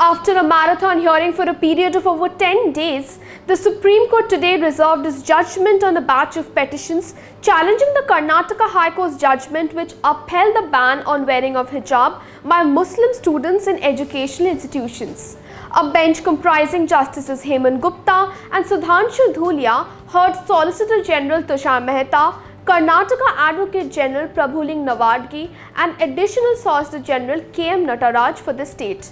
After a marathon hearing for a period of over 10 days, the Supreme Court today reserved its judgment on a batch of petitions challenging the Karnataka High Court's judgment which upheld the ban on wearing of hijab by Muslim students in educational institutions. A bench comprising Justices Hemant Gupta and Sudhanshu Dhulia heard Solicitor General Tushar Mehta, Karnataka Advocate General Prabhuling Nawandgi and Additional Solicitor General K.M. Nataraj for the state.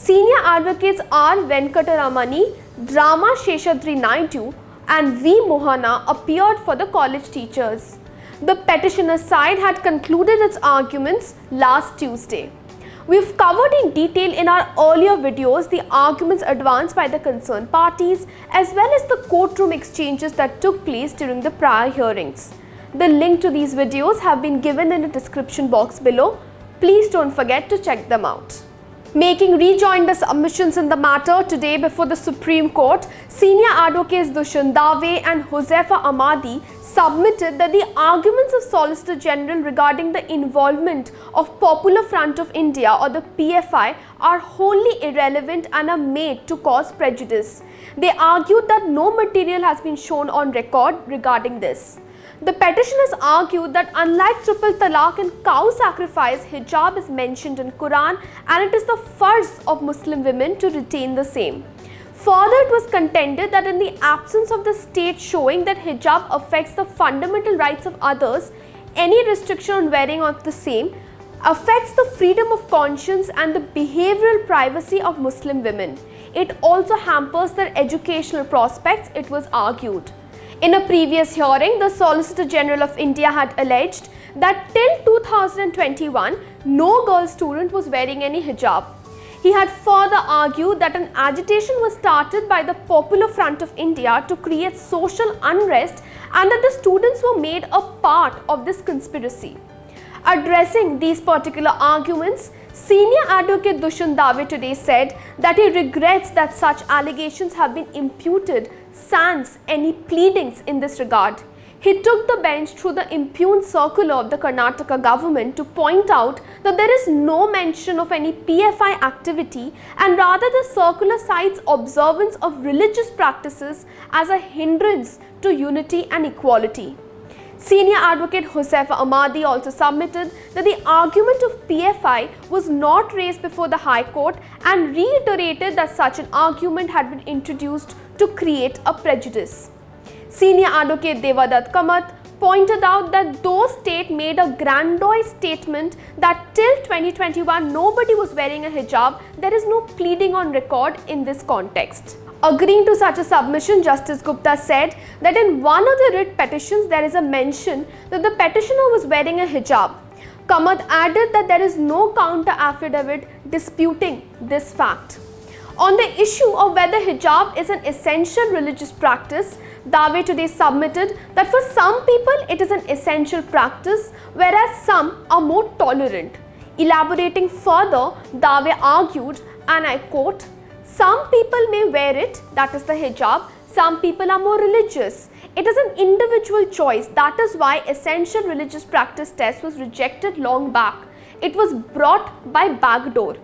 Senior advocates R. Venkataramani, Drama Sheshadri Naidu and V. Mohana appeared for the college teachers. The petitioner's side had concluded its arguments last Tuesday. We've covered in detail in our earlier videos the arguments advanced by the concerned parties as well as the courtroom exchanges that took place during the prior hearings. The link to these videos have been given in the description box below. Please don't forget to check them out. Making rejoinder submissions in the matter today before the Supreme Court, senior advocates Dushyant Dave and Huzaifa Ahmadi submitted that the arguments of Solicitor General regarding the involvement of Popular Front of India or the PFI are wholly irrelevant and are made to cause prejudice. They argued that no material has been shown on record regarding this. The petitioners argued that unlike triple talaq and cow sacrifice, hijab is mentioned in Quran and it is the farz of Muslim women to retain the same. Further, it was contended that in the absence of the state showing that hijab affects the fundamental rights of others, any restriction on wearing of the same affects the freedom of conscience and the behavioral privacy of Muslim women. It also hampers their educational prospects, it was argued. In a previous hearing, the Solicitor General of India had alleged that till 2021, no girl student was wearing any hijab. He had further argued that an agitation was started by the Popular Front of India to create social unrest and that the students were made a part of this conspiracy. Addressing these particular arguments, Senior Advocate Dushyant Dave today said that he regrets that such allegations have been imputed sans any pleadings in this regard. He took the bench through the impugned circular of the Karnataka government to point out that there is no mention of any PFI activity and rather the circular cites observance of religious practices as a hindrance to unity and equality. Senior Advocate Huzaifa Ahmadi also submitted that the argument of PFI was not raised before the High Court and reiterated that such an argument had been introduced to create a prejudice. Senior Advocate Devadatt Kamath pointed out that though state made a grandiose statement that till 2021 nobody was wearing a hijab, there is no pleading on record in this context. Agreeing to such a submission, Justice Gupta said that in one of the writ petitions there is a mention that the petitioner was wearing a hijab. Kamath added that there is no counter affidavit disputing this fact. On the issue of whether hijab is an essential religious practice, Dave today submitted that for some people it is an essential practice whereas some are more tolerant. Elaborating further, Dave argued, and I quote, "Some people may wear it, that is the hijab, some people are more religious. It is an individual choice, that is why essential religious practice test was rejected long back. It was brought by backdoor."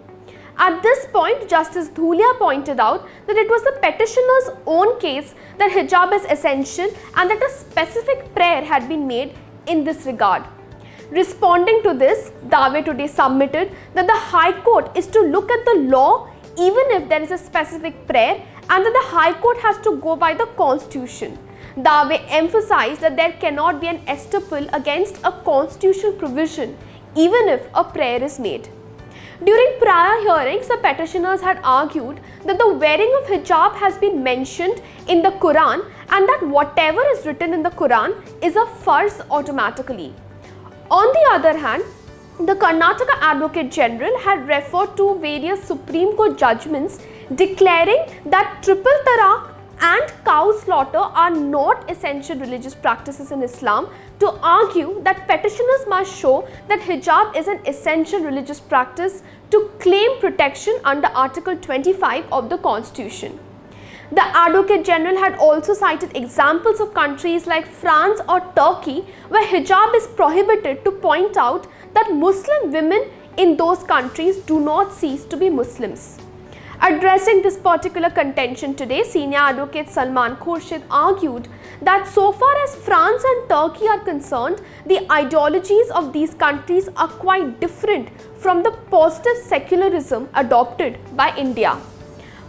At this point, Justice Dhulia pointed out that it was the petitioner's own case that hijab is essential and that a specific prayer had been made in this regard. Responding to this, Dave today submitted that the High Court is to look at the law even if there is a specific prayer and that the High Court has to go by the Constitution. Dave emphasized that there cannot be an estoppel against a constitutional provision even if a prayer is made. During prior hearings, the petitioners had argued that the wearing of hijab has been mentioned in the Quran and that whatever is written in the Quran is a farz automatically. On the other hand, the Karnataka Advocate General had referred to various Supreme Court judgments declaring that triple talaq and cow slaughter are not essential religious practices in Islam to argue that petitioners must show that hijab is an essential religious practice to claim protection under Article 25 of the Constitution. The Advocate General had also cited examples of countries like France or Turkey where hijab is prohibited to point out that Muslim women in those countries do not cease to be Muslims. Addressing this particular contention today, senior advocate Salman Khurshid argued that so far as France and Turkey are concerned, the ideologies of these countries are quite different from the positive secularism adopted by India.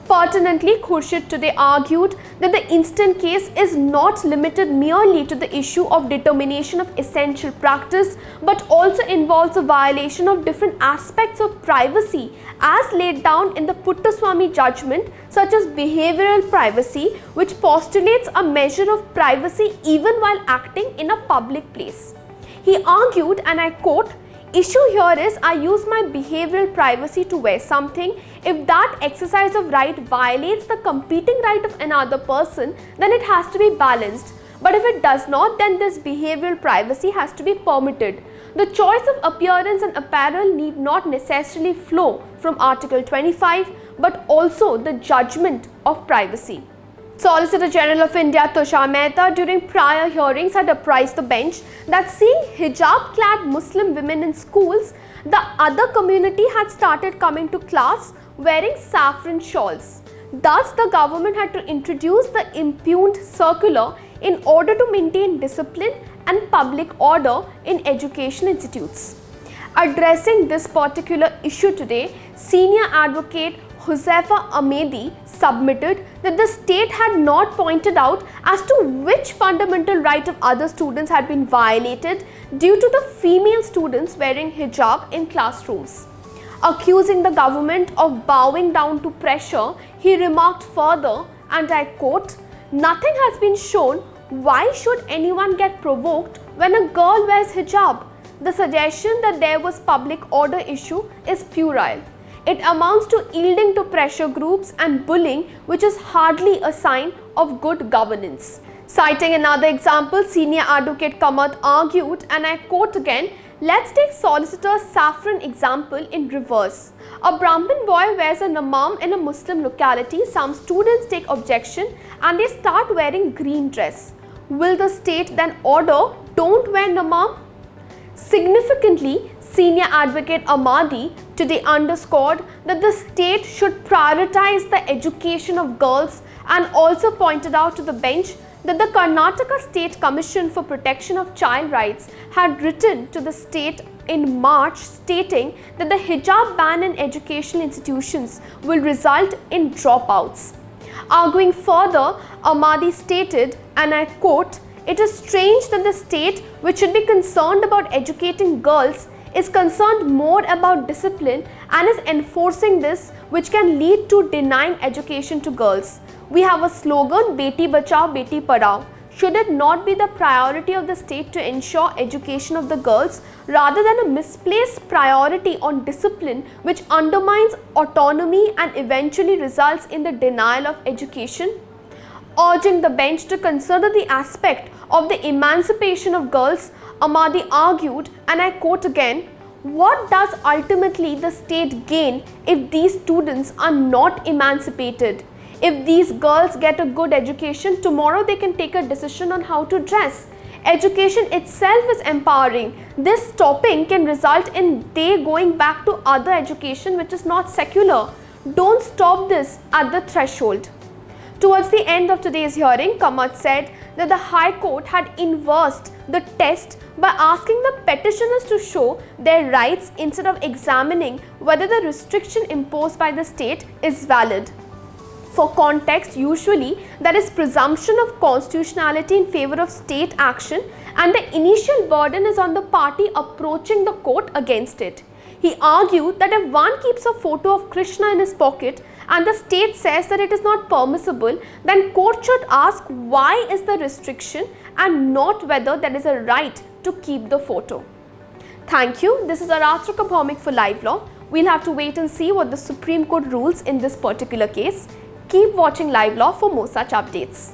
Pertinently, Khurshid today argued that the instant case is not limited merely to the issue of determination of essential practice, but also involves a violation of different aspects of privacy as laid down in the Puttaswamy judgment, such as behavioral privacy, which postulates a measure of privacy even while acting in a public place. He argued, and I quote, "Issue here is I use my behavioral privacy to wear something. If that exercise of right violates the competing right of another person, then it has to be balanced. But if it does not, then this behavioral privacy has to be permitted. The choice of appearance and apparel need not necessarily flow from Article 25, but also the judgment of privacy." Solicitor General of India Tushar Mehta during prior hearings had apprised the bench that seeing hijab-clad Muslim women in schools, the other community had started coming to class wearing saffron shawls. Thus, the government had to introduce the impugned circular in order to maintain discipline and public order in education institutes. Addressing this particular issue today, senior advocate Huzaifa Ahmedi submitted that the state had not pointed out as to which fundamental right of other students had been violated due to the female students wearing hijab in classrooms. Accusing the government of bowing down to pressure, he remarked further, and I quote, "Nothing has been shown. Why should anyone get provoked when a girl wears hijab? The suggestion that there was public order issue is puerile. It amounts to yielding to pressure groups and bullying, which is hardly a sign of good governance." Citing another example, senior advocate Kamath argued, and I quote again, "Let's take Solicitor Saffron example in reverse. A Brahmin boy wears a namam in a Muslim locality. Some students take objection and they start wearing green dress. Will the state then order, don't wear namam?" Significantly, senior advocate Ahmadi today underscored that the state should prioritize the education of girls and also pointed out to the bench that the Karnataka State Commission for Protection of Child Rights had written to the state in March stating that the hijab ban in educational institutions will result in dropouts. Arguing further, Ahmadi stated, and I quote, "It is strange that the state, which should be concerned about educating girls, is concerned more about discipline and is enforcing this, which can lead to denying education to girls. We have a slogan, Beti Bachao, Beti Padhao. Should it not be the priority of the state to ensure education of the girls rather than a misplaced priority on discipline which undermines autonomy and eventually results in the denial of education?" Urging the bench to consider the aspect of the emancipation of girls, Ahmadi argued, and I quote again, "What does ultimately the state gain if these students are not emancipated? If these girls get a good education, tomorrow they can take a decision on how to dress. Education itself is empowering. This stopping can result in they going back to other education which is not secular. Don't stop this at the threshold." Towards the end of today's hearing, Kamath said that the High Court had inversed the test by asking the petitioners to show their rights instead of examining whether the restriction imposed by the state is valid. For context, usually there is presumption of constitutionality in favor of state action, and the initial burden is on the party approaching the court against it. He argued that if one keeps a photo of Krishna in his pocket and the state says that it is not permissible, then court should ask why is the restriction and not whether there is a right to keep the photo. Thank you. This is Aratrika Bhaumik for LiveLaw. We'll have to wait and see what the Supreme Court rules in this particular case. Keep watching LiveLaw for more such updates.